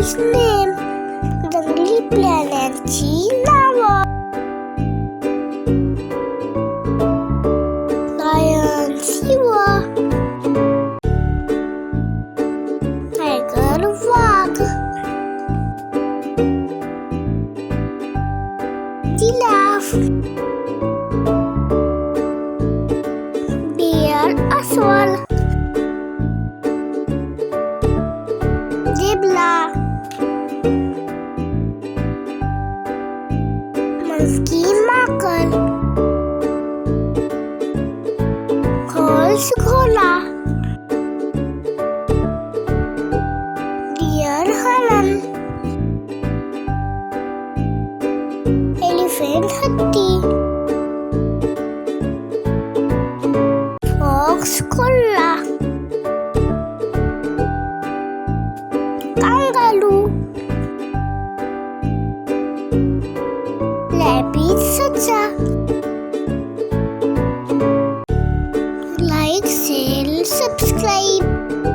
animals name. जंगली प्राण्यांची नावं. लायन सिंह, टायगर वाघ, जिराफ, बेर अस्वल, झेब्रा, मंकी माकड, हॉर्स घोडा, डियर हरण, एलिफेंट हत्ती, फॉक्स कोल्हा, कांगारू, रॅबिट ससा. Like, share, subscribe.